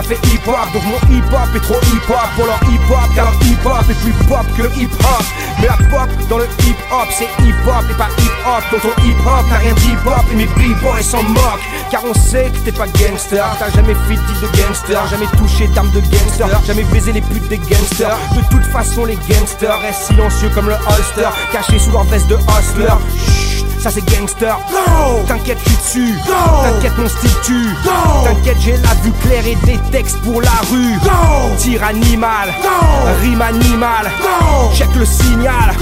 fait hip-hop, donc mon hip-hop est trop hip-hop pour leur hip-hop, car leur hip-hop est plus pop que le hip-hop. Mais la pop dans le hip-hop, c'est hip-hop et pas hip-hop. Donc ton hip-hop n'a rien d'hip-hop et mes b-boys s'en moquent. Car on sait que t'es pas gangster, t'as jamais fait de deal de gangster, jamais touché d'armes de gangster, jamais baisé les putes des gangsters. De toute façon les gangsters restent silencieux comme le holster, cachés sous leur veste de hustler. Chut, ça c'est gangster. T'inquiète, je suis dessus. T'inquiète, mon style tue. T'inquiète, j'ai la vue claire et des textes pour la rue. Tir animal, rime animal, check le signal.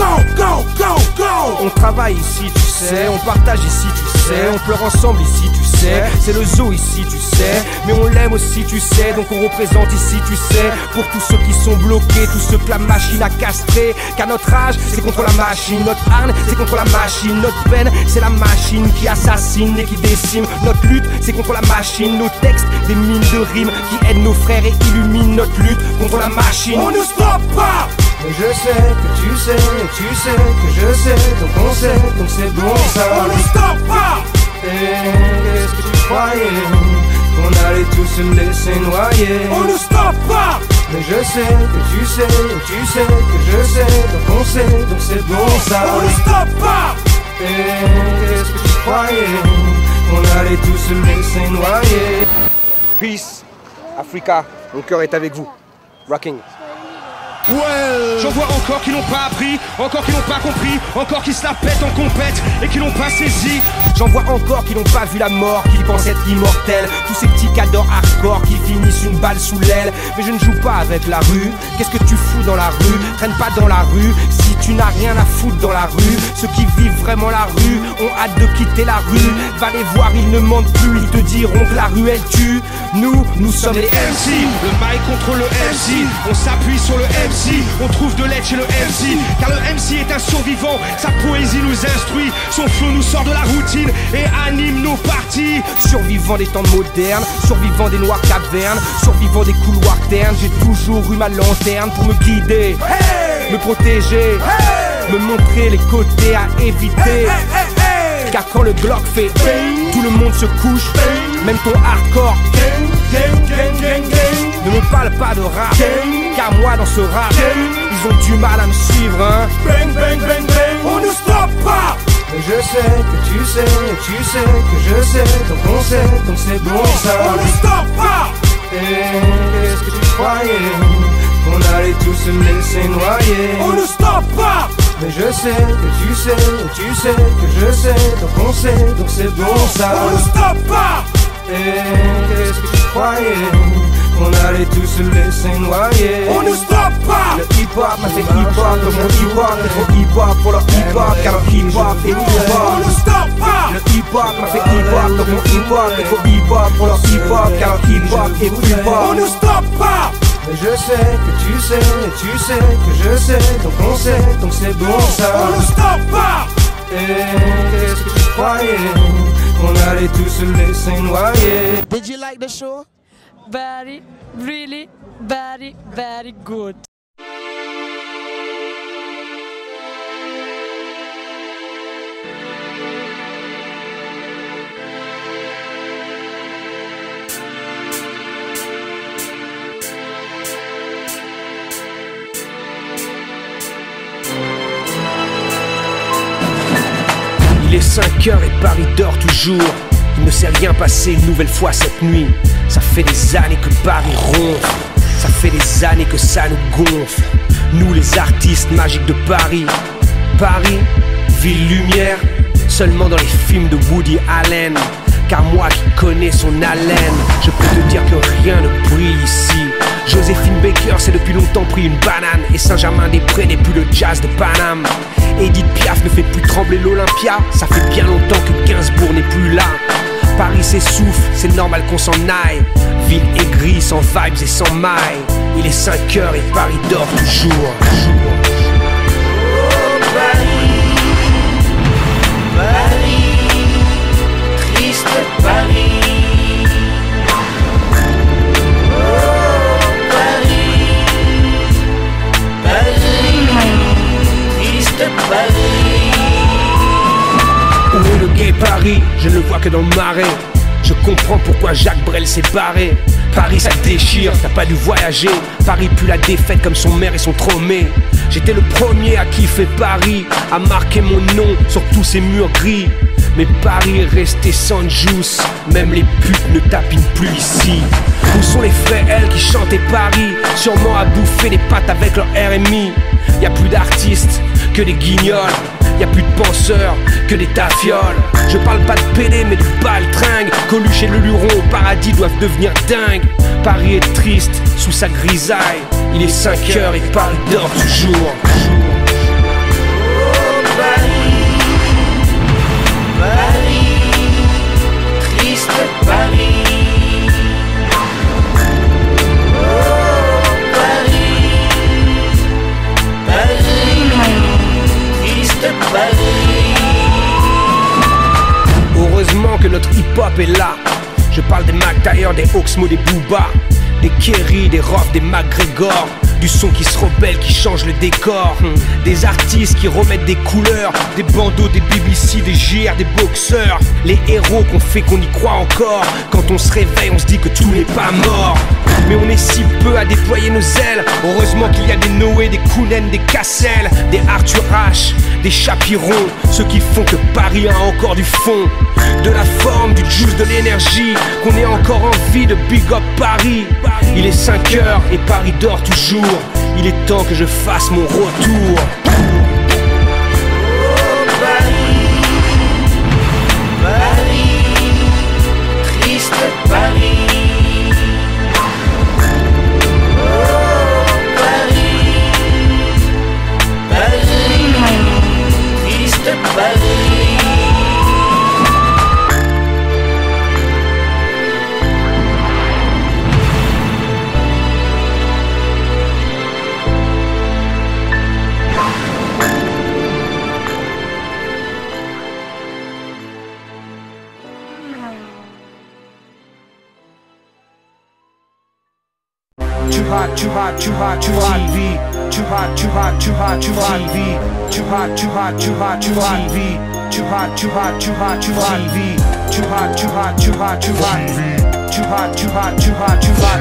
On travaille ici, tu sais, on partage ici, tu sais, on pleure ensemble ici, tu sais. C'est le zoo ici, tu sais, mais on l'aime aussi, tu sais. Donc on représente ici, tu sais, pour tous ceux qui sont bloqués, tous ceux que la machine a castrés. Car notre rage, c'est contre la machine, notre harne, c'est contre la machine, notre peine, c'est la machine qui assassine et qui décime. Notre lutte, c'est contre la machine, nos textes, des mines de rimes qui aident nos frères et illuminent notre lutte contre la machine. On ne stoppe pas. Mais je sais que tu sais, et tu sais que je sais, donc on sait, donc c'est bon ça. On ne stoppe pas. Et qu'est-ce que tu croyais, qu'on allait tous se laisser noyer? On ne stoppe pas. Mais je sais que tu sais, et tu sais que je sais, donc on sait, donc c'est bon ça. On ne stoppe pas. Et qu'est-ce que tu croyais, qu'on allait tous se laisser noyer? Peace, Africa, mon cœur est avec vous. Rocking. Ouais. J'en vois encore qui n'ont pas appris, encore qui n'ont pas compris, encore qui se la pètent en compète et qui n'ont pas saisi. J'en vois encore qui n'ont pas vu la mort, qui pensent être immortels. Tous ces petits cadors hardcore qui finissent une balle sous l'aile. Mais je ne joue pas avec la rue. Qu'est-ce que tu fous dans la rue? Traîne pas dans la rue si tu n'as rien à foutre dans la rue. Ceux qui vivent vraiment la rue ont hâte de quitter la rue. Va les voir, ils ne mentent plus, ils te diront que la rue elle tue. Nous sommes les MC. Le mic contre le MC, on s'appuie sur le MC. On trouve de l'aide chez le MC, car le MC est un survivant. Sa poésie nous instruit, son flow nous sort de la routine et anime nos parties. Survivant des temps modernes, survivant des noires cavernes, survivant des couloirs ternes. J'ai toujours eu ma lanterne pour me guider, me protéger, me montrer les côtés à éviter. Car quand le Glock fait tout le monde se couche, même ton hardcore. Ne me parle pas de rap, car moi dans ce rap, ils ont du mal à me suivre, hein. On ne stoppe pas. Mais je sais que tu sais, et tu sais que je sais, donc on sait, donc c'est bon ça. On ne stoppe pas. Et qu'est-ce que tu croyais, qu'on allait tous se laisser noyer? On ne stoppe pas. Mais je sais que tu sais, et tu sais que je sais, donc on sait, donc c'est bon ça. On ne stoppe pas. Et qu'est-ce que tu croyais, qu'on allait tous se laisser noyer? On ne stoppe pas. Le hip-hop m'a fait hip-hop, donc mon hip-hop est trop hip-hop pour leur hip-hop, car leur hip-hop est hip-hop. On ne stoppe pas. Le hip-hop m'a fait hip-hop, donc mon hip-hop est trop hip-hop pour leur hip-hop, car leur hip-hop est hip-hop. On ne stoppe pas. Mais je sais que tu sais, et tu sais que je sais, donc on sait, donc c'est bon ça. On ne stoppe pas. Et qu'est-ce que tu croyais, qu'on allait tous se laisser noyer? Did you like the show? Very, really, very, very good. Il est 5 heures et Paris dort toujours. Il ne s'est rien passé une nouvelle fois cette nuit. Ça fait des années que Paris ronfle. Ça fait des années que ça nous gonfle. Nous les artistes magiques de Paris. Paris, ville lumière, seulement dans les films de Woody Allen. Car moi qui connais son haleine, je peux te dire que rien ne brille ici. Joséphine Baker s'est depuis longtemps pris une banane. Et Saint-Germain-des-Prés n'est plus le jazz de Paname. Edith Piaf ne fait plus trembler l'Olympia. Ça fait bien longtemps que Gainsbourg n'est plus là. Paris s'essouffle, c'est normal qu'on s'en aille. Ville aigrie, sans vibes et sans mailles. Il est 5 heures et Paris dort toujours. Triste Paris. Oh Paris, triste Paris. Où est le gay Paris? Je ne le vois que dans le marais. Je comprends pourquoi Jacques Brel s'est barré. Paris ça te déchire, t'as pas dû voyager. Paris pue la défaite comme son maire et son tromé. J'étais le premier à kiffer Paris, à marquer mon nom sur tous ces murs gris. Mais Paris est resté sans juice, même les putes ne tapinent plus ici. Où sont les frères L qui chantaient Paris, sûrement à bouffer des pâtes avec leur RMI. Y'a plus d'artistes que des guignols, y'a plus de penseurs que des tafioles. Je parle pas de pédé mais de baltringue. Coluche et le Luron au paradis doivent devenir dingues. Paris est triste sous sa grisaille. Il est 5 heures et Paris dort toujours. Triste Paris. Oh Paris, triste Paris. Heureusement que notre hip-hop est là. Je parle des McTayer, des Oxmo, des Booba, des Kerry, des Rock, des McGregor. Du son qui se rebelle, qui change le décor. Des artistes qui remettent des couleurs. Des bandeaux, des BBC, des JR, des boxeurs. Les héros qu'on fait qu'on y croit encore. Quand on se réveille, on se dit que tout n'est pas mort. Mais on est si peu à déployer nos ailes. Heureusement qu'il y a des Noé, des Kounen, des Cassel, des Arthur H, des Chapiron. Ceux qui font que Paris a encore du fond, de la forme, du juice, de l'énergie. Qu'on ait encore envie de big up Paris. Il est 5 heures et Paris dort toujours. Il est temps que je fasse mon retour. Triste Paris. Oh Paris, triste Paris. Too hot, too hot, too hot TV. Too hot, too hot, too hot, too hot TV. Too hot, too hot, too hot, too hot TV. Too hot, too hot, too hot, too hot TV. Too hot, too hot, too hot, too hot. Too hot, too hot, too hot, too hot.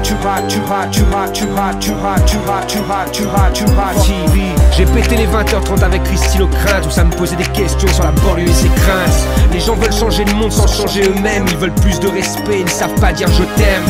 Too hot, too hot, too hot, too hot, too hot, too hot, too hot, too hot, too hot TV. J'ai pété les 20h30 avec Christine au crainte, où ça me posait des questions sur la banlieue et ses craintes. Les gens veulent changer le monde sans changer eux-mêmes. Ils veulent plus de respect, ils ne savent pas dire je t'aime.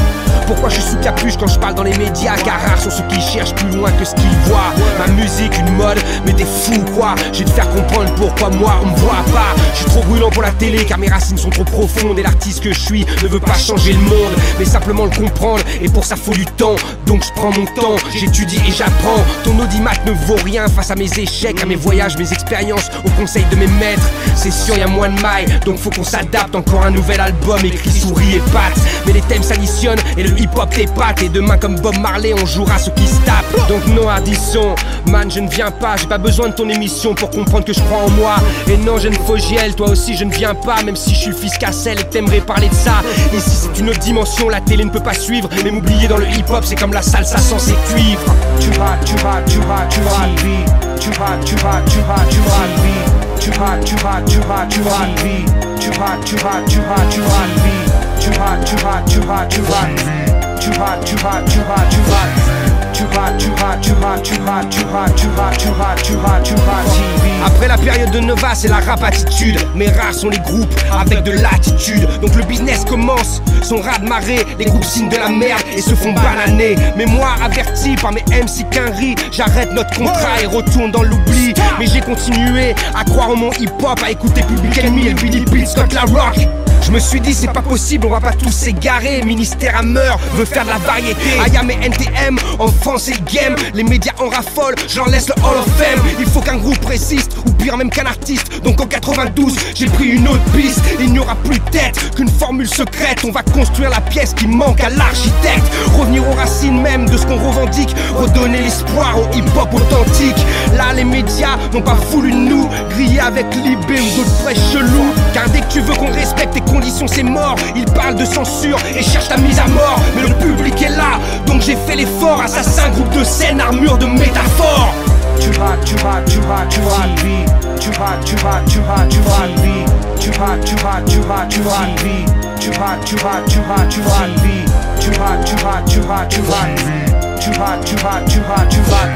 Pourquoi je suis sous capuche quand je parle dans les médias? Car rares sont ceux qui cherchent plus loin que ce qu'ils voient. Ma musique, une mode, mais t'es fou quoi. J'ai de faire comprendre pourquoi moi on me voit pas. Je suis trop brûlant pour la télé car mes racines sont trop profondes. Et l'artiste que je suis ne veut pas changer le monde, mais simplement le comprendre. Et pour ça faut du temps, donc je prends mon temps. J'étudie et j'apprends. Ton audimat ne vaut rien face à mes échecs, à mes voyages, mes expériences, aux conseils de mes maîtres. C'est sûr y'a moins de mailles, donc faut qu'on s'adapte. Encore un nouvel album écrit souris et pattes. Mais les thèmes s'additionnent et le hip-hop t'épate. Et demain comme Bob Marley on jouera ceux qui se tapent. Donc non Ardisson, man je ne viens pas. J'ai pas besoin de ton émission pour comprendre que je crois en moi. Et non Jeune Fogiel, toi aussi je ne viens pas. Même si je suis le fils Cassel et t'aimerais parler de ça. Ici c'est une autre dimension, la télé ne peut pas suivre. Mais m'oublier dans le hip-hop c'est comme la salsa sans ses cuivres. Too hot, too hot, too hot, too hot TV. Too hot, too hot, too hot, too hot TV. Too hot, too hot, too hot, too hot TV. Too hot, too hot, too hot, too hot TV. Too hot, too hot, too hot, too hot. Too hot, too hot, too hot, too hot. Too hot, too hot, too hot, too hot, too hot, too hot, too hot, too hot, too hot TV. Après la période de Nova, c'est la rap attitude. Mais rares sont les groupes avec de l'attitude. Donc le business commence, son raz de marée. Les groupes signent de la merde et se font bananer. Mais moi, averti par mes MC Quinry, j'arrête notre contrat et retourne dans l'oubli. Mais j'ai continué à croire en mon hip-hop, à écouter Public Enemy et Billy Bill Scott La Rock. Je me suis dit c'est pas possible, on va pas tous s'égarer. Ministère à meurt, veut faire de la variété. Ayam et NTM, en France c'est le game. Les médias en raffolent, j'en laisse le Hall of Fame. Il faut qu'un groupe résiste, ou pire même qu'un artiste. Donc en 92, j'ai pris une autre piste. Il n'y aura plus de tête qu'une formule secrète. On va construire la pièce qui manque à l'architecte. Revenir aux racines même de ce qu'on revendique. Redonner l'espoir au hip-hop authentique. Là les médias n'ont pas voulu de nous griller avec Libé ou d'autres fraîches chelous. Car dès que tu veux qu'on respecte tes conditions c'est mort. Ils parlent de censure et cherchent ta mise à mort. Mais le public est là, donc j'ai fait l'effort. Assassin, groupe de scène, armure de métaphores. Too hot, too hot, too hot, too hot TV. Too hot, too hot, too hot, too hot TV. Too hot, too hot, too hot, too hot TV. Too hot, too hot, too hot, too hot TV. too hot, too hot, too hot, too hot. Too hot, too hot, too hot, too hot.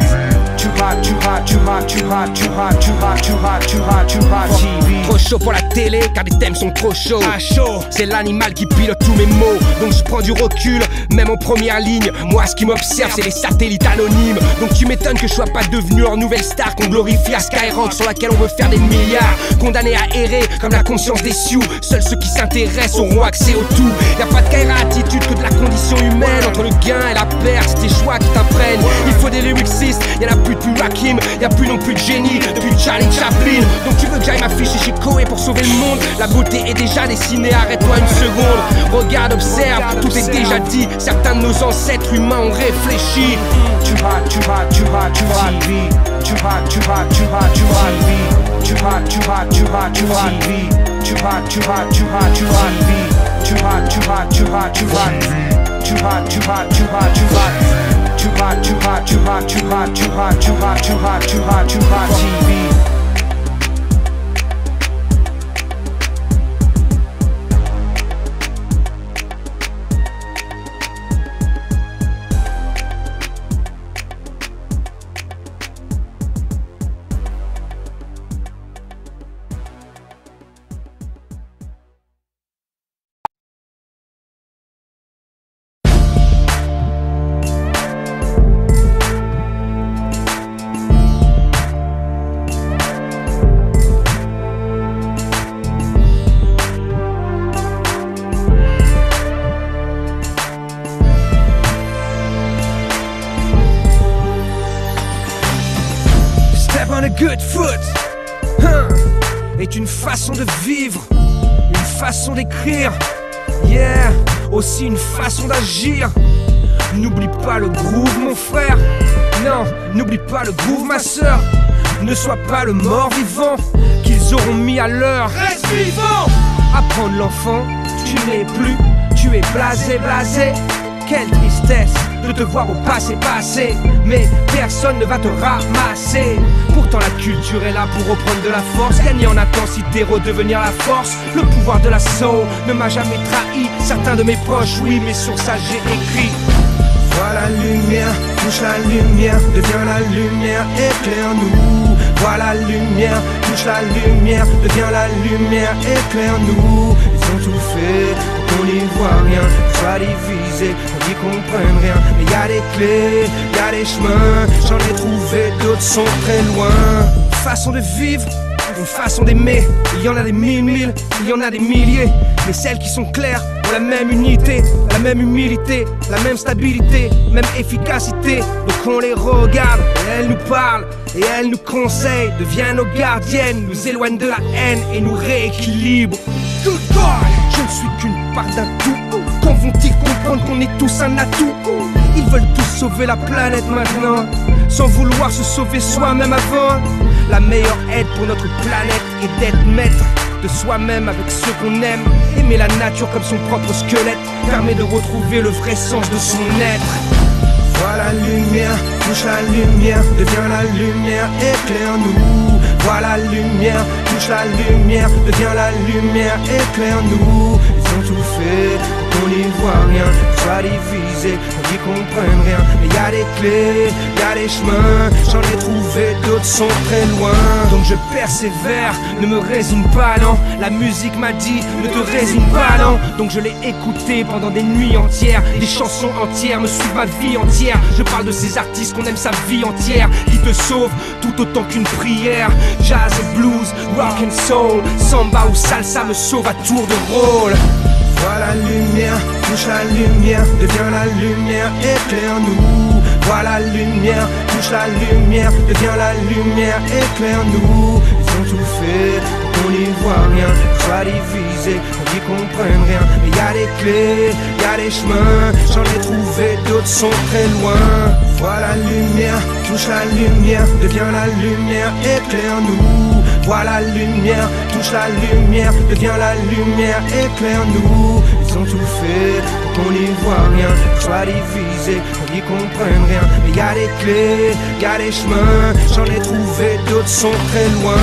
Too hot, too hot, too hot, too hot, too hot, too hot, too hot, too hot, too hot. TV. Trop chaud pour la télé car les thèmes sont trop chauds. Ah, chaud. C'est l'animal qui pilote tous mes mots. Donc je prends du recul, même en première ligne. Moi ce qui m'observe c'est les satellites anonymes. Donc tu m'étonnes que je sois pas devenu leur nouvelle star qu'on glorifie à Skyrock, sur laquelle on veut faire des milliards. Condamnés à errer comme la conscience des sioux. Seuls ceux qui s'intéressent auront accès au tout. Y'a pas de carrière attitude que de la condition humaine. Entre le gain et la perte, c'est tes choix qui t'imprègnent. Il faut des lyricistes, y'en a plus depuis Rakim. Y'a plus non plus de génie depuis Charlie Chaplin. Donc tu veux que j'aille m'afficher chez Koé pour sauver le monde? La beauté est déjà dessinée, arrête-toi une seconde. Regarde, observe, tout est déjà dit. Certains de nos ancêtres humains ont réfléchi. Too hot, too hot, too hot, too hot. TV. Too hot, too hot, too hot, too hot. TV. Too hot, too hot, too hot, too hot. TV. Too hot, too hot, too hot, too hot. TV. Too hot, too hot, too hot, too hot. Too hot, too hot, too hot, too hot. Too hot, too hot, too hot, too hot, too hot, too hot, too hot, too hot, too hot. TV. On a good foot est une façon de vivre, une façon d'écrire, yeah, aussi une façon d'agir. N'oublie pas le groove mon frère, non, n'oublie pas le groove ma sœur. Ne sois pas le mort vivant qu'ils auront mis à l'heure. Reste vivant. Apprendre l'enfant, tu n'es plus, tu es blasé, blasé. Quelle tristesse de te voir au passé passé, mais personne ne va te ramasser. Pourtant la culture est là pour reprendre de la force, gagner en intensité, redevenir la force. Le pouvoir de la soul ne m'a jamais trahi. Certains de mes proches, oui, mais sur ça j'ai écrit. Vois la lumière, touche la lumière, deviens la lumière, éclaire-nous. Vois la lumière, touche la lumière, deviens la lumière, éclaire-nous. Ils ont tout fait, on n'y voit rien, soit divisé, on n'y comprenne rien. Mais y a des clés, y a des chemins, j'en ai trouvé, d'autres sont très loin. Façon de vivre, une façon d'aimer, il y en a des mille, il y en a des milliers. Mais celles qui sont claires ont la même unité, la même humilité, la même stabilité, même efficacité. Donc on les regarde, et elles nous parlent, et elles nous conseillent, deviennent nos gardiennes, nous éloignent de la haine et nous rééquilibrent. Good God, je ne suis qu'une part d'un tout. Quand vont-ils comprendre qu'on est tous un atout? Ils veulent tous sauver la planète maintenant, sans vouloir se sauver soi-même avant. La meilleure aide pour notre planète est d'être maître de soi-même avec ceux qu'on aime. Aimer la nature comme son propre squelette permet de retrouver le vrai sens de son être. Vois la lumière, touche la lumière, deviens la lumière, éclaire-nous. Vois la lumière, touche la lumière, deviens la lumière, éclaire-nous. Ils ont tout fait, on n'y voit rien, soit divisé, on n'y comprenne rien. Mais y a des clés, y a des chemins, j'en ai trouvé, d'autres sont très loin. Donc je persévère, ne me résigne pas, non. La musique m'a dit, ne te résigne pas, non. Donc je l'ai écouté pendant des nuits entières, des chansons entières me suivent ma vie entière. Je parle de ces artistes qu'on aime sa vie entière, qui te sauvent tout autant qu'une prière. Jazz et blues, rock and soul, samba ou salsa me sauve à tour de rôle. Vois la lumière, touche la lumière, deviens la lumière, éclaire-nous. Vois la lumière, touche la lumière, deviens la lumière, éclaire-nous. Ils ont tout fait, on n'y voit rien, soit divisé, on n'y comprenne rien. Mais y a des clés, y a des chemins, j'en ai trouvé, d'autres sont très loin. Vois la lumière, touche la lumière, deviens la lumière, éclaire-nous. Vois la lumière, touche la lumière, deviens la lumière, éclaire-nous. Ils ont tout fait, on n'y voit rien, soit divisé, on n'y comprenne rien. Mais y a des clés, y a des chemins, j'en ai trouvé, d'autres sont très loin.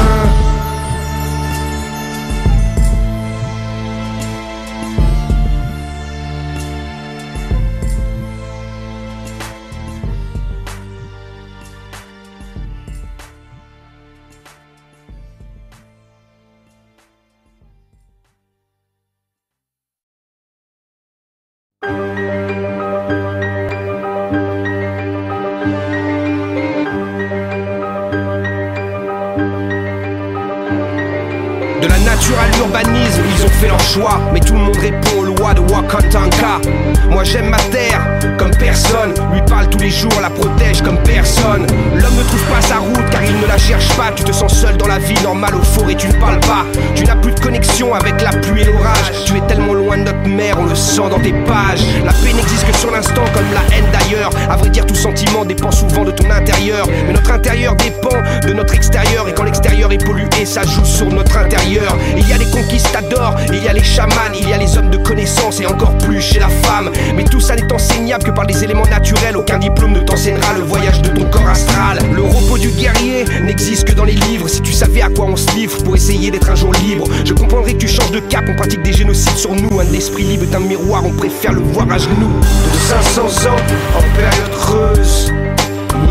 fait leur choix, mais tout le monde répond aux lois de Wakantanka. Moi j'aime ma terre comme personne, lui parle tous les jours, la protège comme personne. L'homme ne trouve pas sa route car il ne la cherche pas. Tu te sens seul dans la vie normale, au forêt tu ne parles pas. Tu n'as plus de connexion avec la pluie et l'orage. Tu es tellement loin de notre mère, on le sent dans tes pages. La paix n'existe que sur l'instant comme la haine d'ailleurs. À vrai dire tout sentiment dépend souvent de ton intérieur, mais notre intérieur dépend de notre extérieur. Et quand l'extérieur est pollué, ça joue sur notre intérieur. Il y a les conquistadors, il y a les chamans, il y a les hommes de connaissance et encore plus chez la femme. Mais tout ça n'est enseignable que par des éléments naturels. Aucun diplôme ne t'enseignera le voyage de ton corps astral. Le repos du guerrier n'existe que dans les livres. Si tu savais à quoi on se livre pour essayer d'être un jour libre, je comprendrais que tu changes de cap. On pratique des génocides sur nous. Un esprit libre est un miroir, on préfère le voir à genoux. De 500 ans en période creuse,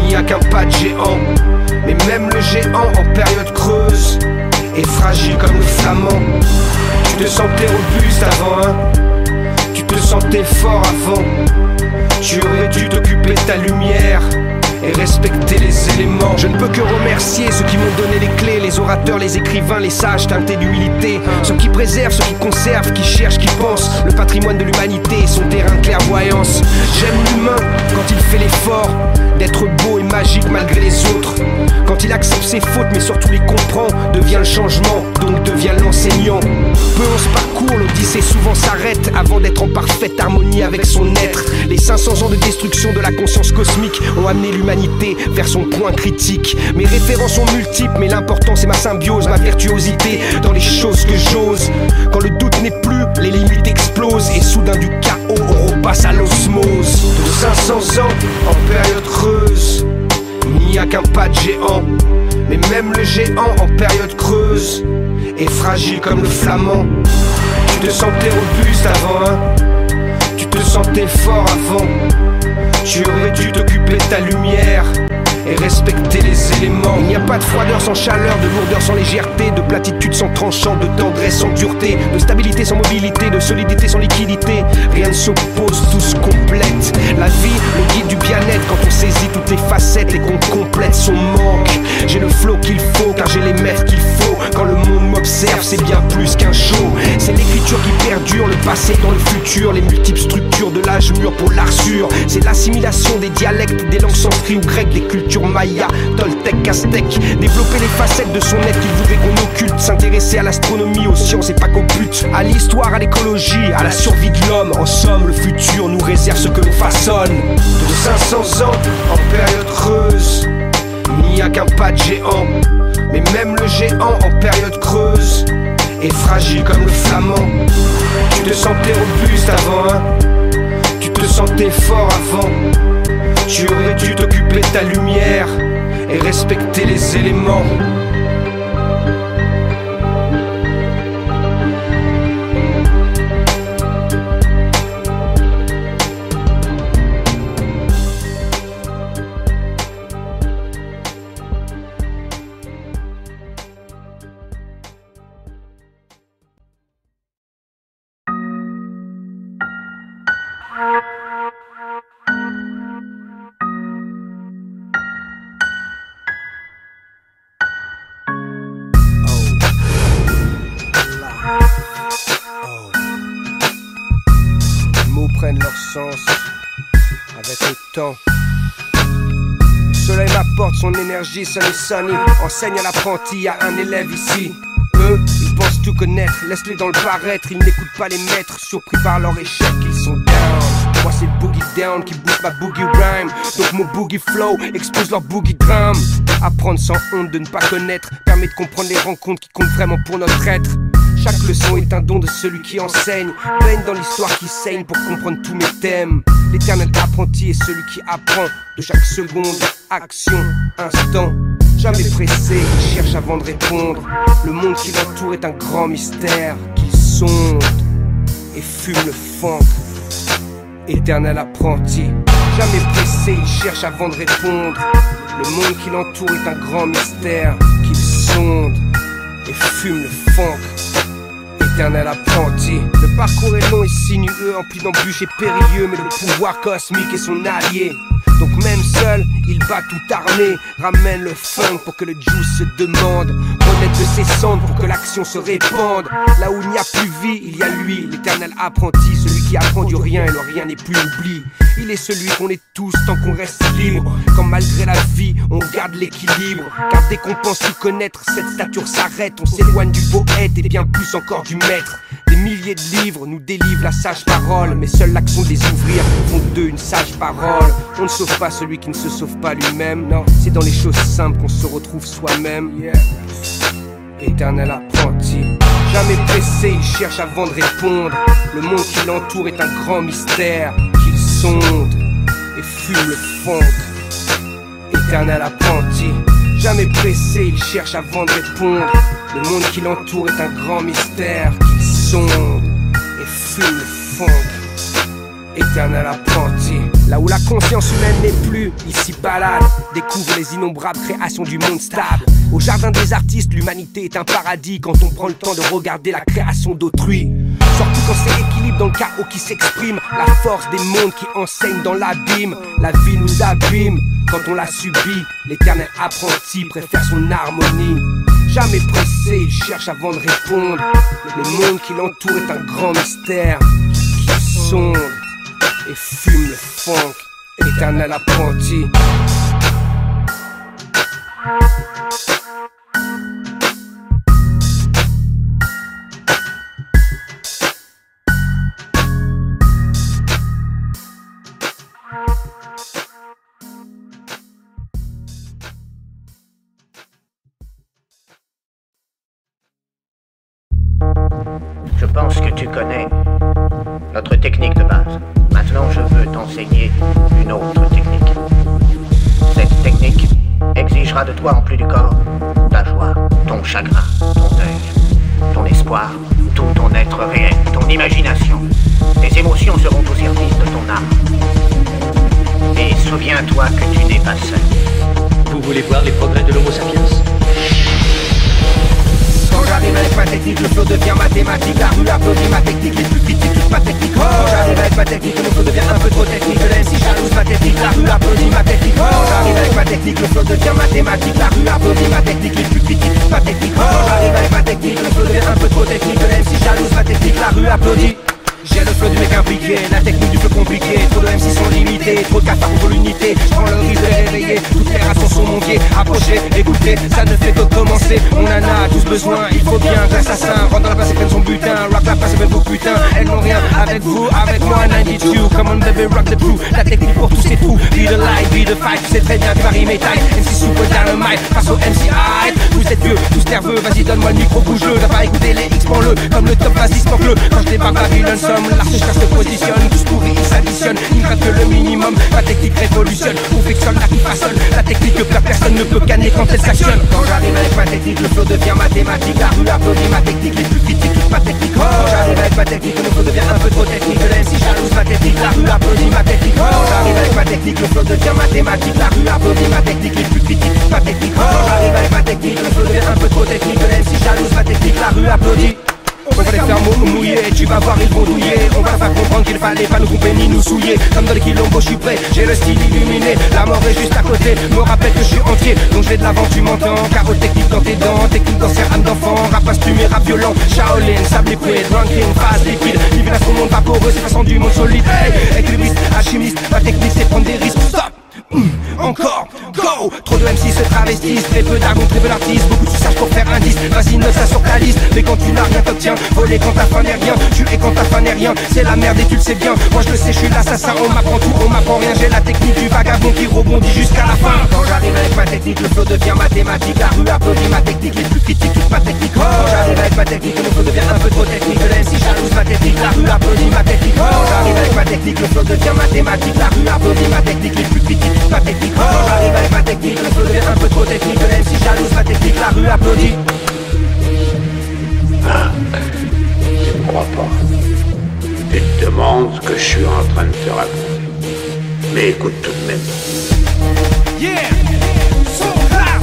il n'y a qu'un pas de géant. Mais même le géant en période creuse est fragile comme le flamand. Tu te sentais robuste avant, hein? Tu te sentais fort avant. Tu aurais dû t'occuper de ta lumière et respecter les éléments. Je ne peux que remercier ceux qui m'ont donné les clés, les orateurs, les écrivains, les sages teintés d'humilité, ceux qui préservent, ceux qui conservent, qui cherchent, qui pensent le patrimoine de l'humanité et son terrain de clairvoyance. J'aime l'humain quand il fait l'effort d'être beau et magique malgré les autres, quand il accepte ses fautes mais surtout les comprend, devient le changement, donc devient l'enseignant. Peu on se parcourt, l'odyssée souvent s'arrête avant d'être en parfaite harmonie avec son être. Les 500 ans de destruction de la conscience cosmique ont amené l'humanité vers son point critique. Mes références sont multiples, mais l'important c'est ma symbiose, ma virtuosité dans les choses que j'ose. Quand le doute n'est plus, les limites explosent et soudain du chaos on repasse à l'osmose. De 500 ans en période creuse, il n'y a qu'un pas de géant. Mais même le géant en période creuse est fragile comme le flamand. Tu te sentais robuste avant, hein? Tu te sentais fort avant. Tu aurais dû t'occuper de ta lumière et respecter les éléments. Il n'y a pas de froideur sans chaleur, de lourdeur sans légèreté, de platitude sans tranchant, de tendresse sans dureté, de stabilité sans mobilité, de solidité sans liquidité. Rien ne s'oppose, tout se complète. La vie, le guide du bien-être, quand on saisit toutes les facettes et qu'on complète son manque. J'ai le flow qu'il faut, car j'ai les maîtres qu'il faut. Quand le monde m'observe, c'est bien plus qu'un show. C'est l'écriture qui perdure, le passé dans le futur, les multiples structures de l'âge mûr pour l'arsure. C'est l'assimilation des dialectes, des langues sanskrit ou grecques, des cultures maya, toltec, aztèque. Développer les facettes de son être qu'il voudrait qu'on occulte. S'intéresser à l'astronomie, aux sciences et pas qu'au but. À l'histoire, à l'écologie, à la survie de l'homme. En somme, le futur nous réserve ce que l'on façonne. De 500 ans en période creuse, il n'y a qu'un pas de géant. Mais même le géant en période creuse est fragile comme le flamand. Tu te sentais robuste avant, hein? Tu te sentais fort avant. Tu aurais dû t'occuper de ta lumière et respecter les éléments. Prennent leur sens avec le temps. Le soleil m'apporte son énergie, seul et sunny. Enseigne à l'apprenti, à un élève ici. Eux, ils pensent tout connaître, laisse-les dans le paraître. Ils n'écoutent pas les maîtres, surpris par leur échec, ils sont down. Moi c'est boogie down qui booste ma boogie rhyme. Donc mon boogie flow expose leur boogie drum. Apprendre sans honte de ne pas connaître permet de comprendre les rencontres qui comptent vraiment pour notre être. Chaque leçon est un don de celui qui enseigne. Baigne dans l'histoire qui saigne pour comprendre tous mes thèmes. L'éternel apprenti est celui qui apprend de chaque seconde, action, instant. Jamais pressé, il cherche avant de répondre. Le monde qui l'entoure est un grand mystère qu'il sonde et fume le funk. Éternel apprenti, jamais pressé, il cherche avant de répondre. Le monde qui l'entoure est un grand mystère qu'il sonde et fume le funk. Éternel apprenti. Le parcours est long et sinueux, empli d'embûches et périlleux, mais le pouvoir cosmique est son allié. Donc même seul, il bat tout armé, ramène le funk pour que le juice se demande. Renaître de ses cendres pour que l'action se répande. Là où il n'y a plus vie, il y a lui, l'éternel apprenti, celui qui apprend du rien et le rien n'est plus oubli. Il est celui qu'on est tous tant qu'on reste libre. Quand malgré la vie, on garde l'équilibre. Car dès qu'on pense tout connaître, cette stature s'arrête. On s'éloigne du poète et bien plus encore du maître. Des milliers de livres nous délivrent la sage parole, mais seule l'action de les ouvrir font d'eux une sage parole. On ne sauve pas celui qui ne se sauve pas lui-même. Non, c'est dans les choses simples qu'on se retrouve soi-même. Éternel apprenti, jamais pressé, il cherche avant de répondre. Le monde qui l'entoure est un grand mystère qu'il sonde et fume le funk. Éternel apprenti, jamais pressé, il cherche avant de répondre. Le monde qui l'entoure est un grand mystère qu'il sonde et fume le funk. Éternel apprenti, là où la conscience humaine n'est plus, il s'y balade, découvre les innombrables créations du monde stable. Au jardin des artistes, l'humanité est un paradis quand on prend le temps de regarder la création d'autrui. Surtout quand c'est l'équilibre dans le chaos qui s'exprime, la force des mondes qui enseignent dans l'abîme. La vie nous abîme quand on la subit, l'éternel apprenti préfère son harmonie. Jamais pressé, il cherche avant de répondre. Le monde qui l'entoure est un grand mystère qui sonde et fume le funk. Éternel apprenti. Je pense que tu connais notre technique de base. Maintenant, je veux t'enseigner une autre technique. Cette technique exigera de toi, en plus du corps, ta joie, ton chagrin, ton deuil, ton espoir, tout ton être réel, ton imagination. Tes émotions seront au service de ton âme. Et souviens-toi que tu n'es pas seul. Vous voulez voir les progrès de l'Homo sapiens? Quand j'arrive avec ma technique, le flow devient mathématique. La rue applaudit ma technique, les plus critiques, ma technique. Quand j'arrive avec ma technique, le flow devient un peu trop technique. Le MC jalouse ma technique, la rue applaudit ma technique. Quand j'arrive avec ma technique, le flow devient mathématique. La rue applaudit ma technique, les plus critiques, ma technique. Quand j'arrive avec ma technique, le flow devient un peu trop technique. Le MC jalouse ma technique, la rue applaudit. J'ai le flow du mec impliqué, la technique du flow compliqué. Trop de MC sont limités, trop de cafards pour l'unité. Je prends le risque de les réveiller, toutes les rations sont mon pied. Approchez, écoutez, ça ne fait que commencer. On en a tous besoin, il faut bien que l'assassin rentre dans la place et prenne son butin. Rock la place et prenne vos putains, elles n'ont rien avec vous, avec moi 92. Come on baby, rock the crew, la technique pour tous ces fous. Be the light, be the fight, tu sais très bien que Paris mes tailles. MC Super Dynamite, face au MC Hyde. Vous êtes vieux, tous nerveux, vas-y donne-moi le micro, bouge-le. T'as pas écouté les X, prends-le, comme le top, vas-y smoke-le. Quand je débarque Babylon, l'artiste se positionne, tous pourris, ils s'additionnent. Il ne rate que le minimum, ma technique révolutionne. Confectionne la qui façonne, la technique que personne ne peut canner quand elle s'actionne. Quand j'arrive avec ma technique, le flow devient mathématique. La rue applaudit ma technique, les plus critiques, toute ma technique. Quand j'arrive avec ma technique, le flow devient un peu trop technique. Le MC jalouse ma technique, la rue applaudit ma technique. Quand j'arrive avec ma technique, le flow devient mathématique. La rue applaudit ma technique, les plus critiques, toute ma technique. Quand j'arrive avec ma technique, le flow devient un peu trop technique. Le MC jalouse ma technique, la rue applaudit. On va les faire mouiller, tu vas voir ils vont douiller. On va faire comprendre qu'il fallait pas nous couper ni nous souiller. Comme dans les quilombos je suis prêt, j'ai le style illuminé. La mort est juste à côté, me rappelle que je suis entier. Donc je vais de l'avant, tu m'entends, carreau technique dans tes dents. Technique cancer, âme d'enfant, rap assumé, rap violent. Shaolin, sable liquide, ranking, phase liquide. Divination monde vaporeux, c'est façon du monde solide. Hey, équilibriste, alchimiste, ma technique c'est prendre des risques. Stop! Encore, go. Trop de MC se travestissent, très peu d'argent, très peu d'artistes. Beaucoup de suçage pour faire un disque, vas-y note ça sur ta liste. Mais quand tu n'as rien t'obtiens, voler quand ta fin n'est rien. Tuer quand ta fin n'est rien, c'est la merde et tu le sais bien. Moi je le sais, je suis l'assassin, on m'apprend tout, on m'apprend rien. J'ai la technique du vagabond qui rebondit jusqu'à la fin. Quand j'arrive avec ma technique, le flow devient mathématique. La rue applaudit ma technique, les plus critiques, toute ma technique. Quand j'arrive avec ma technique, le flow devient un peu trop technique. Le MC jalouse ma technique, la rue applaudit ma technique. Quand j'arrive avec ma technique, le flow devient mathématique. La rue applaudit ma technique, les plus critiques, toute ma technique. Quand j'arrive avec ma technique, le flow devient un peu trop technique. Le MC jalouse ma technique, la rue applaudit. Ah, tu me crois pas. Tu te demandes ce que je suis en train de te raconter. Mais écoute tout de même. Yeah! So clap!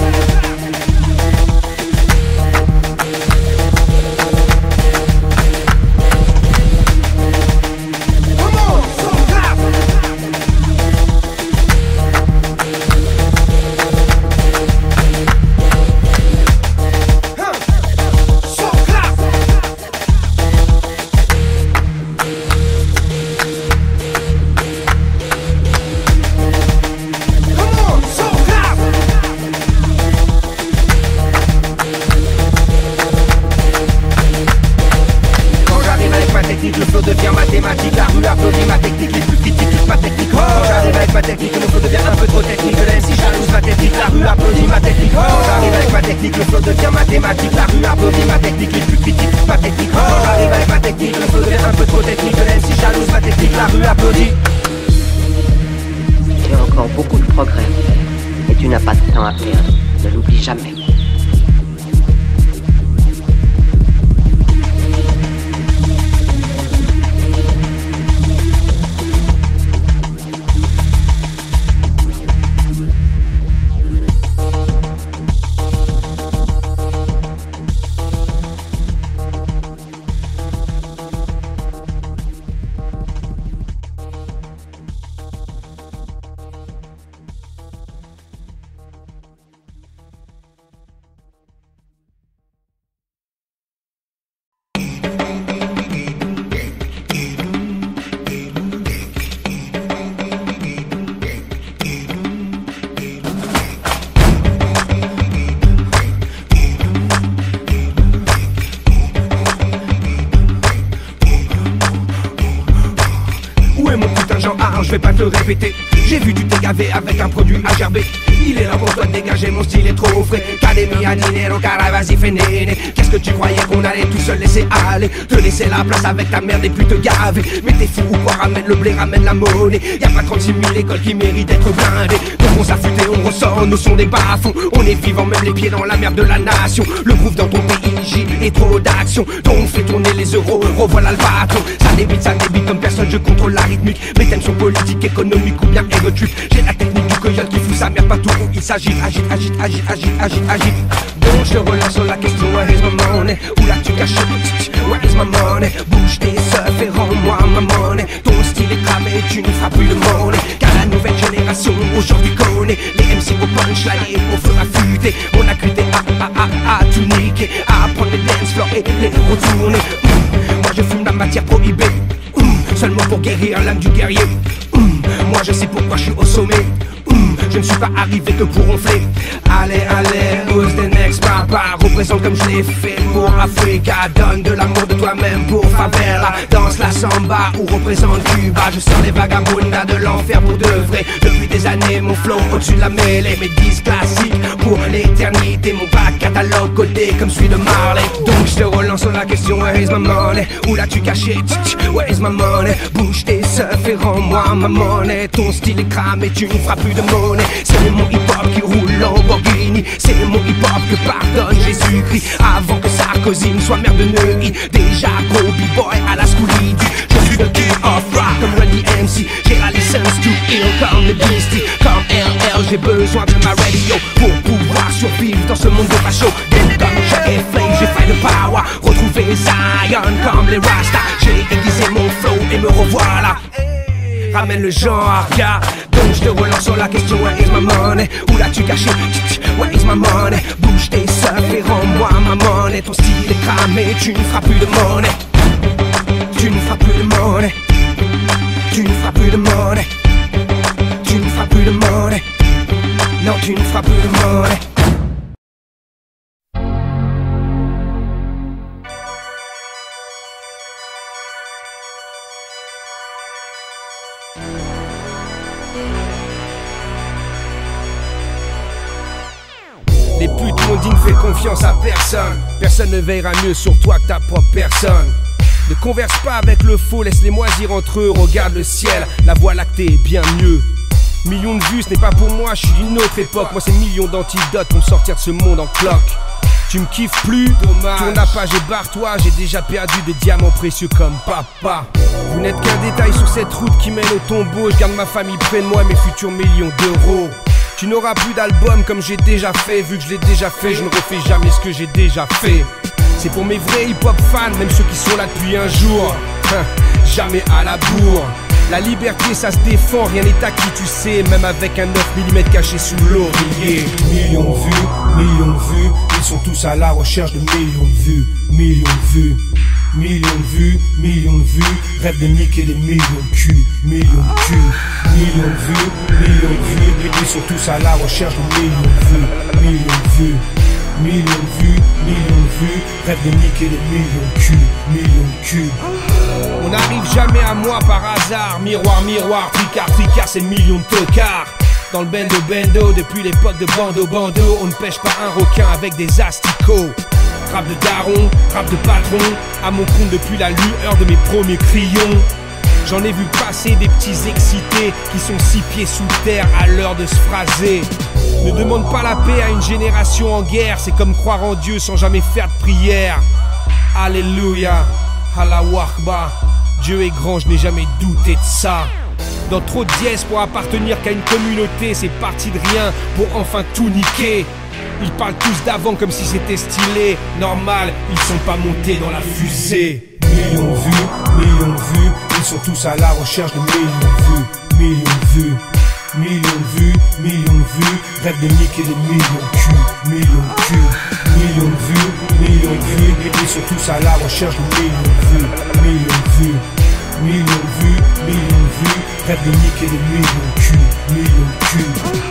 non je vais pas te le répéter. J'ai vu tu t'es gavé avec un produit à gerber. Il est là pour toi de dégager, mon style est trop frais. Academia dinero, cara vas-y fais néné. Qu'est-ce que tu croyais qu'on allait tout seul laisser aller? Te laisser la place avec ta merde et puis te gaver. Mais t'es fou ou quoi, ramène le blé, ramène la monnaie. Y'a pas 36 000 écoles qui méritent d'être blindées. Donc on s'affûte et on ressort, nous sont des bas-fonds. On est vivants, même les pieds dans la merde de la nation. Le groove dans ton PIJ et trop d'action. Donc fais tourner les euros, revoilà le patron. Ça débite comme personne, je contrôle la rythmique. Mes thèmes sont politiques, économiques ou bien ego trip. J'ai la technique du coyote qui fout sa merde partout où il s'agite. Agite. Donc je relance sur la question, where is my money? Où l'as-tu caché? Where is my money? Bouge tes seufs et rends-moi ma monnaie. Ton style est cramé, tu ne feras plus de monnaie. Car la nouvelle génération aujourd'hui connaît les MC au punchline et au feu affûté. On a cuité à tout niquer, à prendre les dance floors et les retourner. Moi je fume la matière prohibée, seulement pour guérir l'âme du guerrier. Moi je sais pourquoi je suis au sommet. Je ne suis pas arrivé que pour ronfler. Allez, who's the next papa? Représente comme je l'ai fait pour Africa. Donne de l'amour de toi-même pour favela. Danse la samba ou représente Cuba. Je sors les vagabondas de l'enfer pour de vrai. Depuis des années mon flow au-dessus de la mêlée. Mes disques classiques pour l'éternité. Mon bac catalogue codé comme celui de Marley. Donc je te relance sur la question, where is my money? Où l'as-tu caché? Where is my money? Bouge tes seufs et rends-moi ma monnaie. Ton style est cramé, tu ne feras plus de monnaie. C'est mon hip-hop qui roule Lamborghini. C'est mon hip-hop que pardonne Jésus-Christ. Avant que Sarkozy ne soit maire de Neuilly. Déjà gros b-boy à la Scouli. Je suis le king of rock comme Randy MC. J'ai la licence to heal comme le Beastie. Comme LL, j'ai besoin de ma radio pour pouvoir survivre dans ce monde de facho. Donc comme j'ai flame, j'ai failli de power. Retrouver Zion comme les Rasta. J'ai aiguisé mon flow et me revoilà. Ramène le genre, yeah. Donc je te relance sur la question, where is my money? Où l'as-tu caché? Where is my money? Bouge tes seufs et rends-moi ma monnaie. Ton style est cramé, tu ne feras plus de monnaie. Tu ne feras plus de monnaie. Tu ne feras plus de monnaie. Tu ne feras plus de monnaie. Non, tu ne feras plus de monnaie. Les putes m'ont dit ne fais confiance à personne. Personne ne veillera mieux sur toi que ta propre personne. Ne converse pas avec le faux, laisse-les moisir entre eux. Regarde le ciel, la voie lactée est bien mieux. Millions de vues, ce n'est pas pour moi, je suis d'une autre époque. Moi c'est millions d'antidotes pour me sortir de ce monde en cloque. Tu me kiffes plus, tourne la page et barre-toi. J'ai déjà perdu des diamants précieux comme papa. Vous n'êtes qu'un détail sur cette route qui mène au tombeau. Je garde ma famille près de moi, mes futurs millions d'euros. Tu n'auras plus d'album comme j'ai déjà fait. Vu que je l'ai déjà fait, je ne refais jamais ce que j'ai déjà fait. C'est pour mes vrais hip-hop fans, même ceux qui sont là depuis un jour. Jamais à la bourre. La liberté ça se défend, rien n'est acquis tu sais. Même avec un 9 mm caché sous l'oreiller. Millions de vues, ils sont tous à la recherche de millions de vues. Millions de vues, millions de vues, millions de vues. Rêve de niquer des millions de culs, millions de culs. Millions de vues, ils sont tous à la recherche de millions de vues. Millions de vues, millions de vues, millions de vues. Rêve de niquer des millions de culs, millions de culs. On n'arrive jamais à moi par hasard. Miroir, miroir, tricard, c'est millions de tocards. Dans le bendo, depuis l'époque de bando, on ne pêche pas un requin avec des asticots. Rap de daron, rap de patron, à mon compte depuis la lueur de mes premiers crayons. J'en ai vu passer des petits excités qui sont 6 pieds sous terre à l'heure de se phraser. Ne demande pas la paix à une génération en guerre, c'est comme croire en Dieu sans jamais faire de prière. Alléluia, Allahu Akbar, Dieu est grand, je n'ai jamais douté de ça. Dans trop de dièses pour appartenir qu'à une communauté, c'est parti de rien pour enfin tout niquer. Ils parlent tous d'avant comme si c'était stylé. Normal, ils sont pas montés dans la fusée. Millions de vues, ils sont tous à la recherche de millions de vues. Millions de vues, millions de vues, millions de vues. Rêve de niquer des millions de culs, millions de culs. Millions de vues, ils sont tous à la recherche de millions de vues. Millions de vues, millions de vues, millions de vues. Rêve de niquer des millions de culs, millions de culs.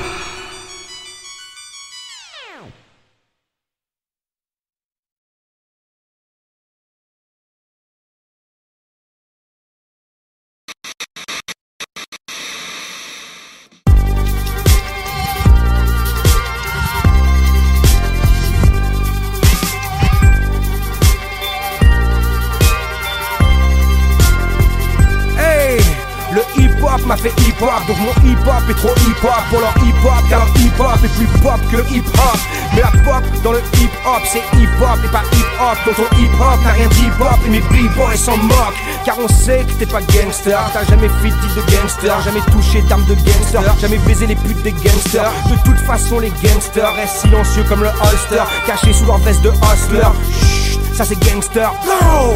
hip-hop m'a fait hip-hop. Donc mon hip-hop est trop hip-hop pour leur hip-hop, car leur hip-hop est plus pop que le hip-hop. Mais la pop dans le hip-hop c'est hip-hop et pas hip-hop. Donc ton hip-hop n'a rien d'hip-hop et mes b-boys s'en moquent. Car on sait que t'es pas gangster, t'as jamais fait de deal de gangster, jamais touché d'armes de gangster, jamais baisé les putes des gangsters. De toute façon les gangsters restent silencieux comme le holster, cachés sous leur veste de hustler. Chut, ça c'est gangster.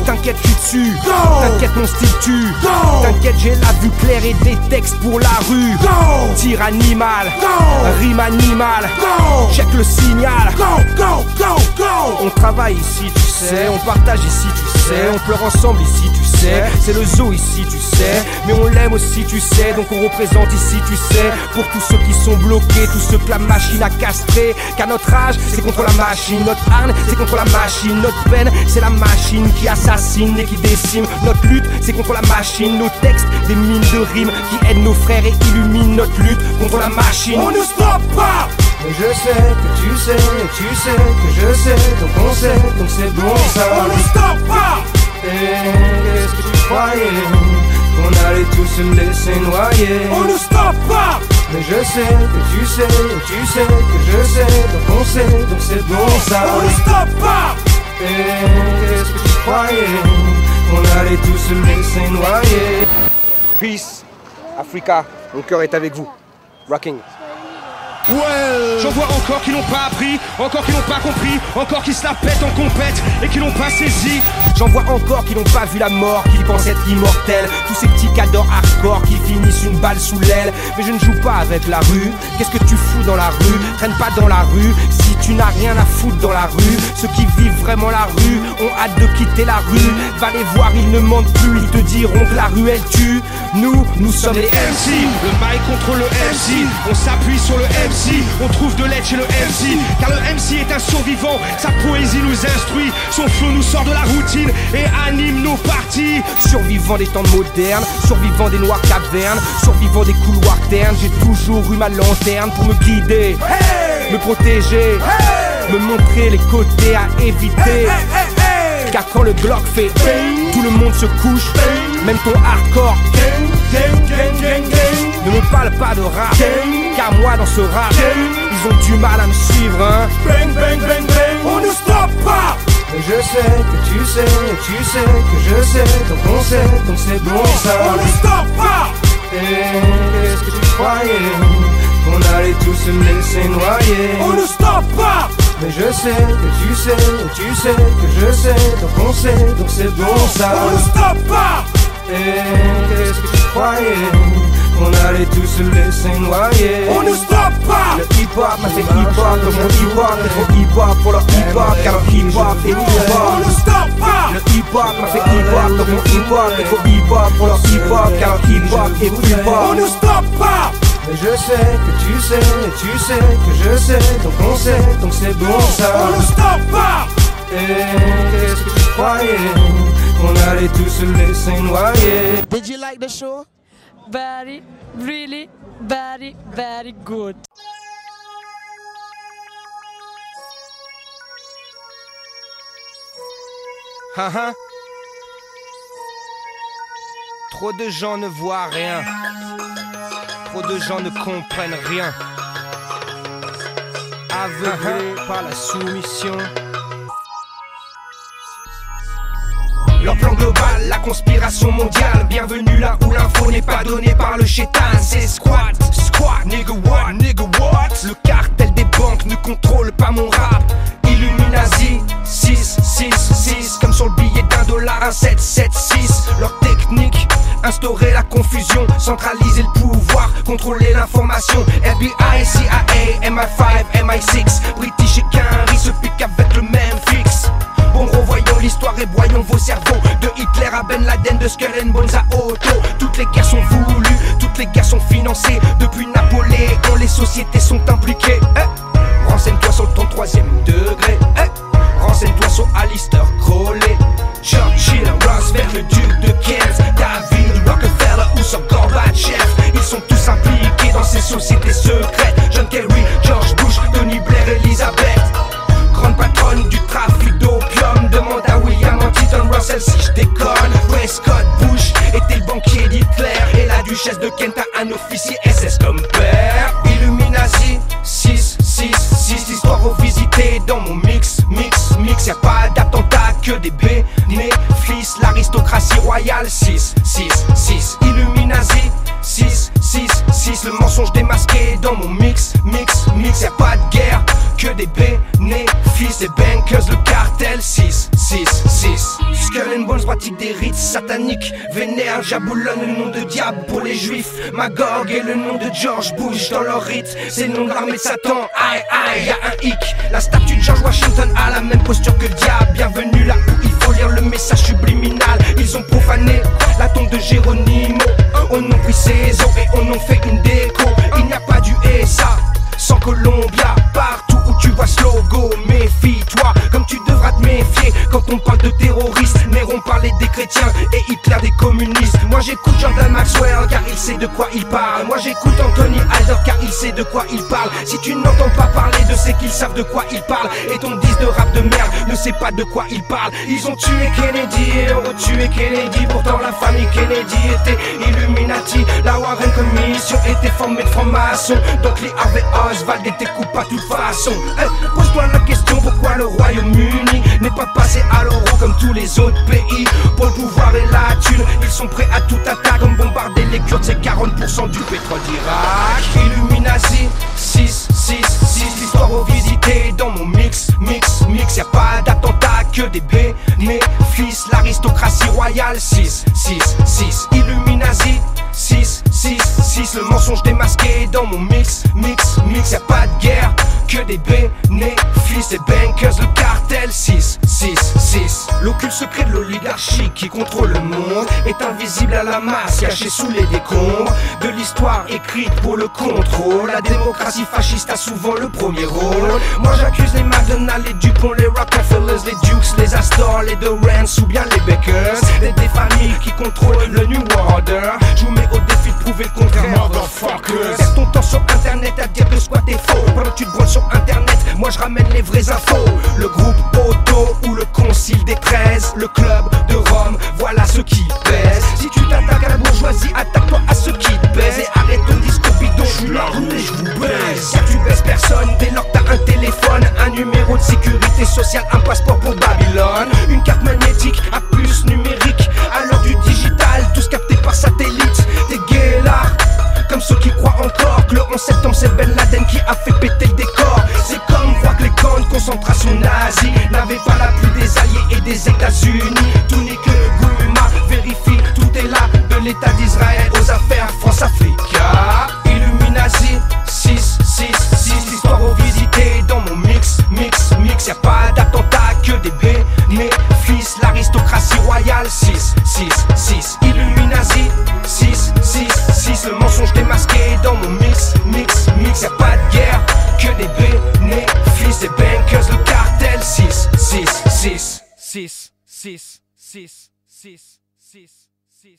T'inquiète, je suis dessus. T'inquiète, mon style tue. T'inquiète, j'ai la vue claire et des textes pour la rue. Tir animal, rime animal. Check le signal. On travaille ici, tu sais. On partage ici, tu sais. On pleure ensemble ici, tu sais. C'est le zoo ici, tu sais. Mais on l'aime aussi, tu sais. Donc on représente ici, tu sais. Pour tous ceux qui sont bloqués, tous ceux que la machine a castrés. Car notre âge, c'est contre la machine. Notre âne, c'est contre la machine. Notre peine, c'est la machine qui assassine et qui décime. Notre lutte, c'est contre la machine. Nos textes, des mines de rimes qui aident nos frères et illuminent notre lutte contre la machine. On ne stoppe pas! Mais je sais que tu sais, et tu sais que je sais, donc on sait, donc c'est bon ça. On ne stoppe pas! Et qu'est-ce que tu croyais qu'on allait tous se laisser noyer? On ne stoppe pas! Mais je sais que tu sais, et tu sais que je sais, donc on sait, donc c'est bon ça. On ne stoppe pas! Et qu'est-ce que tu croyais qu'on allait tous se laisser noyer? Peace, Africa, mon cœur est avec vous. Rocking. Ouais. J'en vois encore qui n'ont pas appris, encore qui n'ont pas compris, encore qui se la pètent en compète et qui n'ont pas saisi. J'en vois encore qui n'ont pas vu la mort, qui pensent être immortels. Tous ces petits cadors hardcore qui finissent une balle sous l'aile. Mais je ne joue pas avec la rue. Qu'est-ce que tu fous dans la rue? Traîne pas dans la rue si tu n'as rien à foutre dans la rue. Ceux qui vivent vraiment la rue ont hâte de quitter la rue. Va les voir, ils ne mentent plus, ils te diront que la rue elle tue. Nous sommes les MC. Le mic contre le MC, on s'appuie sur le MC. On trouve de l'aide chez le MC, car le MC est un survivant. Sa poésie nous instruit, son flow nous sort de la routine et anime nos parties. Survivant des temps modernes, survivant des noires cavernes, survivant des couloirs ternes. J'ai toujours eu ma lanterne pour me guider, me protéger, me montrer les côtés à éviter. Car quand le Glock fait tout le monde se couche, même ton hardcore. Ne me parle pas de rap, car moi dans ce rap, ils ont du mal à me suivre, hein. On ne stoppe pas! Mais je sais que tu sais, et tu sais que je sais, donc on sait, donc c'est bon ça. On ne stoppe pas! Et qu'est-ce que tu croyais qu'on allait tous se laisser noyer? On ne stoppe pas! Mais je sais que tu sais, et tu sais que je sais, donc on sait, donc c'est bon ça. On ne stoppe pas! Et qu'est-ce que tu croyais qu'on allait tous se laisser noyer? On ne stoppe pas! Le hip-hop m'a fait hip-hop, donc mon hip-hop est trop hip-hop pour leur hip-hop, car leur hip-hop est hip-hop. On ne stoppe pas! Le hip-hop m'a fait hip-hop, donc mon hip-hop est trop hip-hop pour leur hip-hop, car leur hip-hop est hip-hop. On ne stoppe pas! Mais je sais que tu sais, et tu sais que je sais, donc on sait, donc c'est bon ça. On ne stoppe pas! Et qu'est-ce que tu croyais qu'on allait tous se laisser noyer? Did you like the show? Very, really, very, very good. Trop de gens ne voient rien. Trop de gens ne comprennent rien. Aveuglés par la soumission. Leur plan global, la conspiration mondiale. Bienvenue là où l'info n'est pas donnée par le chétan. C'est squat, nigga what? Le cartel des banques ne contrôle pas mon rap. Illuminati, 6, comme sur le billet $1, un 776. Leur technique, instaurer la confusion, centraliser le pouvoir, contrôler l'information. FBI, CIA, MI5, MI6, British et Quinry se piquent avec le même fixe. Bon, revoyons l'histoire et broyons vos cerveaux. De Hitler à Ben Laden, de Skull and Bones à Otto. Toutes les guerres sont voulues, toutes les guerres sont financées. Depuis Napoléon, les sociétés sont impliquées. Renseigne-toi sur ton 3e degré. Renseigne-toi sur Alistair Crowley, Churchill, Roosevelt, le duc de Kent, David Rockefeller ou sur Gorbatchev. Ils sont tous impliqués dans ces sociétés secrètes. John Kerry, George Bush, Tony Blair, Elizabeth. Grande patronne du trafic d'opium. Demande à William Huntington Russell si je déconne. Prescott Bush était le banquier d'Hitler et la duchesse de Kent officier SS comme père. Illuminati, 6, 6, 6, l'histoire revisitée dans mon mix, mix, mix. Y'a pas d'attentat que des bénéfices. L'aristocratie royale, 6, 6, 6. Illuminati, 6, 6, 6. Le mensonge démasqué dans mon mix, mix, mix. Y'a pas de guerre que des bénéfices. Les bankers, le cartel, 6, 6, 6. Skull and Bones pratique des rites sataniques. Vénère, jaboulonne le nom de diable pour les juifs. Magog est le nom de George Bush dans leur rite. C'est le nom de l'armée de Satan, aïe aïe, y'a un hic. La statue de George Washington a la même posture que le diable. Bienvenue là où il faut lire le message subliminal. Ils ont profané la tombe de Géronimo. On a pris ses os et on en fait une déco. Il n'y a pas du SA sans Colombia. Partout où tu vois ce logo, méfie-toi comme tu devras te méfier quand on parle de terroristes. Néron parlait des chrétiens et Hitler des communistes. Moi j'écoute Jordan Maxwell car il sait de quoi il parle. Moi j'écoute Anthony Halder car il sait de quoi il parle. Si tu n'entends pas parler de c'est qu'ils savent de quoi ils parlent. Et ton disque de rap de merde ne sait pas de quoi il parle. Ils ont tué Kennedy et ont retué Kennedy. Pourtant la famille Kennedy était Illuminati. La Warren Commission était formée de francs-maçons. Donc Lee Harvey Oswald était coupable de toute façon. Pose-toi la question pourquoi le Royaume-Uni n'est pas passé à l'euro comme tous les autres pays. Pour le pouvoir et la thune, ils sont prêts à tout attaque comme bombarder les Kurdes, c'est 40% du pétrole d'Irak. Illuminati, 6, 6, 6. L'histoire revisitée dans mon mix, mix, mix. Y'a pas d'attentat que des bénéfices. L'aristocratie royale, 6, 6, 6. Illuminati, 6, 6, 6. Le mensonge démasqué dans mon mix, mix, mix. Y'a pas de guerre que des bénéfices. Les bankers, le cartel, 6, 6, 6. L'occulte secret de l'oligarchie qui contrôle le monde est invisible à la masse, caché sous les décombres de l'histoire écrite pour le contrôle. La démocratie fasciste a souvent le premier rôle. Moi j'accuse les McDonald's, les Dupont, les Rockefellers, les Dukes, les Astor, les Dorrance ou bien les Bakers. Des familles qui contrôlent le New Order. Je vous mets au défi de prouver le contraire, motherfuckers. Perds ton temps sur internet à dire que squat est faux. Pendant que tu te branles sur internet, moi je ramène les vraies infos. Le groupe Otto ou le concile des 13, le club de Rome, voilà ce qui pèse. Si tu t'attaques à la bourgeoisie, attaque-toi à ceux qui te baisent. Et arrête ton discours bidon, je suis la route et je vous baise. Car tu baisses personne dès lors que t'as un téléphone, un numéro de sécurité sociale, un passeport pour Babylone, une carte magnétique à puce numérique. À l'heure du digital, tous captés par satellite. T'es gay là, comme ceux qui croient encore que le 11 septembre c'est Ben Laden qui a fait péter le décor. C'est comme croire que les camps de concentration nazis n'avaient pas la pluie des Alliés et des États-Unis. Tout n'est que Gouma, vérifie, tout est là. De l'État d'Israël aux affaires France-Africa. Illuminati, 6, 6, 6. L'histoire revisitée dans mon mix, mix, mix. Y'a pas d'attentat que des bénéfices. L'aristocratie royale, 6, 6, 6. Illuminati, 6, 6, 6. Le mensonge démasqué dans mon mix, mix, mix. Y'a pas de guerre que des bénéfices. Des bankers, le cartel, 6, 6, 6. 6, 6, 6, 6, 6, 6.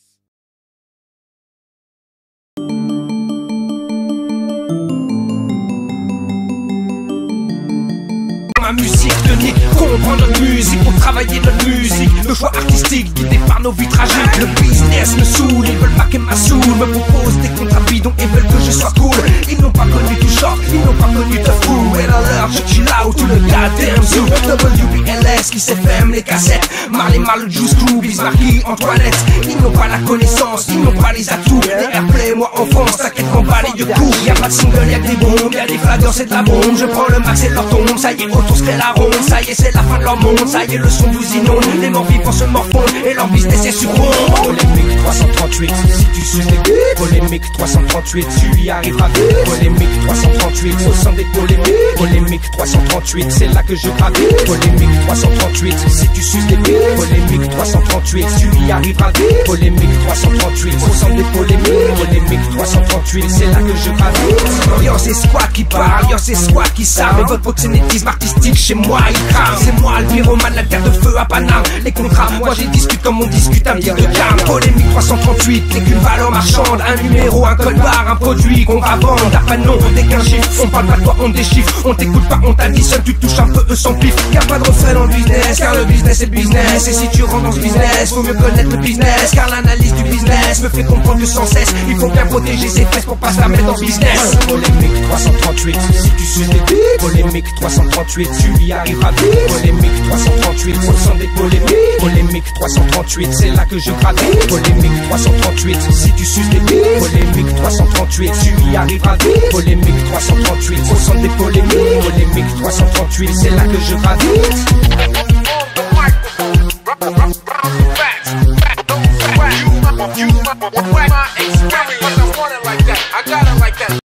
Ma musique de nique, comprendre notre musique pour travailler notre musique. Le choix artistique guidé par nos vies tragiques. Le business me saoule, ils veulent pas qu'elle m'assoule. Me proposent des contrats bidons et veulent que je sois cool. Ils n'ont pas connu tout short, ils n'ont pas connu de fou. Et dans l'heure je chill out tout le goddamn zoo. WBLS, qui s'FM, les cassettes, Marley Marle, Juice Crew, Bismarcky, Antoinette. Ils n'ont pas la connaissance, ils n'ont pas les atouts. Les airplay, moi en France, t'inquiète qu'on bat les yeux coups. Y'a pas de single, y'a que des bombes, y'a des flaggers, c'est de la bombe. Je prends le max et leur tombe, ça y est, autour c'est la ronde. Ça y est, c'est la fin de leur monde, ça y est, le son vous inonde. Les morts vivants se morfondent et leur business est sur ronde. Polémique 338, si tu suis les buts. Polémique 338, tu y arriveras vite. Polémique 338, au sein des polémiques. Polémique 338, c'est là que je gravite. Polémique 338, si tu suis les buts. Polémique 338, tu y arriveras vite. Polémique 338, au sein des polémiques. Polémique 338, c'est là que je gravite. Yo, c'est squat qui parle, yo, c'est squat qui savent. Mais votre proxénétisme artistique chez moi il crame. C'est moi le pyromane, la terre de feu à Paname. Les contrats, moi j'ai discute comme on discute un petit de calme. Polémique 338, n'est qu'une valeur marchande. Un numéro, un code barre, un produit qu'on va vendre. T'as pas de nom, t'es qu'un chiffre. On parle pas de toi, on déchiffre. On t'écoute pas, on t'additionne. Tu touches un peu, eux sans pif. Y'a pas de refrain dans le business, car le business est business. Et si tu rentres dans ce business, faut mieux connaître le business, car l'analyse du business business me fait comprendre que sans cesse il faut bien protéger ses fesses pour pas se la mettre en business. Polémique 338, si tu suis des billes. Polémique 338, tu y arriveras vite. Polémique 338, au sein des polémiques. Polémique 338, c'est là que je gravite. Polémique 338, si tu suces des billes. Polémique 338, tu y arriveras vite. Polémique 338, au sein des polémiques. Polémique 338, c'est là que je gravite. You my experience.